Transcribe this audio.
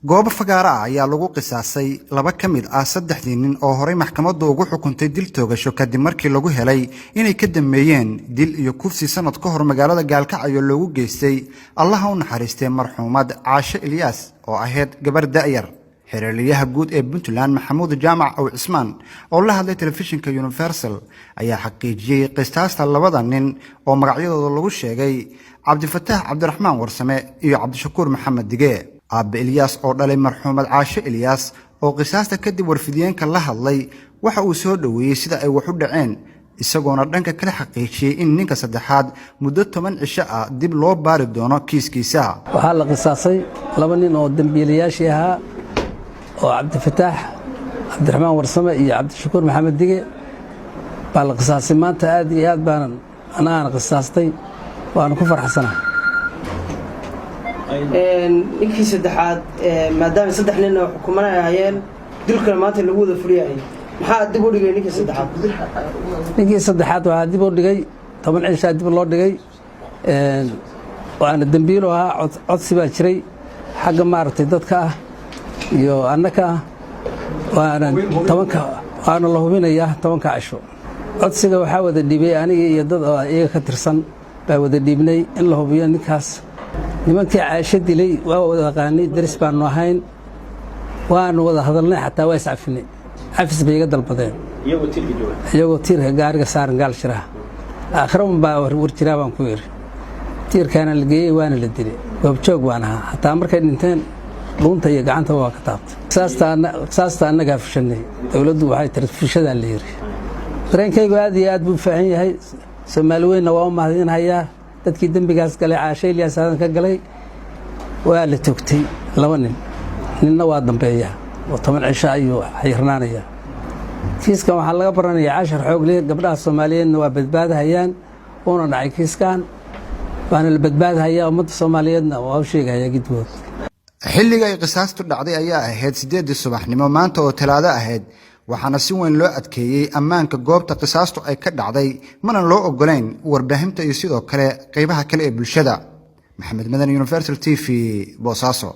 goobo fagaara ah ayaa lagu qisaasay laba ka mid ah saddexdii nin oo horey maxkamaddu ugu xukuntay dil toogasho kadib markii lagu helay inay ka dambeeyeen dil iyo kufsi sanad ka hor magaalada Gaalkacyo loogu geystay Allaha u naxariistay marxuumad Caashe Ilyas oo ahayd gabar da'yar. xiriiryaha guud ee Puntland Maxamuud Jaamac oo Cismaan oo la hadlay telefishinka Universal ayaa xaqiijiyay qisaasta labada nin oo magacyadooda lagu sheegay Cabdifataax Cabdiraxmaan Warsame iyo Cabdishakuur Maxamed Dige. Aabe Ilyas oo dhalay marxuumad Caashe Ilyas oo qisaasta kadib warfidiyeenka la hadlay waxa uu soo dhaweeyay sida ay wax u dhaceen isagoona dhanka kale xaqiijiyay in ninka saddexaad muddo 10 cisho ah dib loo baari doono kiiskiisa. waxa la qisaasay laba nin oo dambiilayaashii ahaa oo Cabdifataax Cabdiraxmaan Warsame iyo Cabdishakuur Maxamed Dige baa la qisaasay maanta aad iyo aad baan anaan qisaastay waan ku faraxsanahay. ninkii saddexaad maadaama saddex nin oo xukumanayeen dilka maanta lagu wada fuliyay maxaa dib u dhigay ninkii saddexaad waa dib u dhigay 10 cisho dib loo dhigay waana dambiilo ahaa codsi baa jiray xagga maartay dadka ah iyo annaka waana 10 waana la hubinayaa 10 cisho codsiga waxa wada dhibay aniga iyo dad iyaga ka tirsan baa wada dhibnay in la hubiyo ninkaas nimankii Caashe dilay waa wada qaanay daris baan ahayn waan wada hadalnay xataa waa iscafinay afis bay iga dalbadeen iyagoo tiirka gaariga saaran gaal shiraha aakhirun baa warjiraa baan ku yiri tiirkana la geeyay waana la dilay goobjoog baan ahaa xataa markay dhinteen dhuunta iyo gacanta waa ka taabtay saasta annaga fashanay dawladdu waxay tarfishada la yiri dareenkaygu aad iyo aad buu faahan yahay Soomaaliyeena waa u mahadinayaa dadkii dambigaas galay Caashe Ilyas aadan ka galay waa la togtay laba ninna waa dambeeya oo 10 cisho ayuu xirnaanaya kiiskan waxa laga baranayaa 10 xoog leh gabdhaha Soomaaliyeedna waa badbaadayaan oo dhacay kiiskan waana la badbaadayaa ummadda Soomaaliyeedna waa u sheegaya gidwood. xilliga ay qisaastu dhacday ayaa ahayd 8 subaxnimo maanta oo Talaado ahayd waxaana si weyn loo adkeeyay ammaanka goobta qisaastu ay ka dhacday mana loo ogoleyn warbaahinta iyo sidoo kale qaybaha kale ee bulshada. Maxamed Madan, Universal TV, Boosaaso.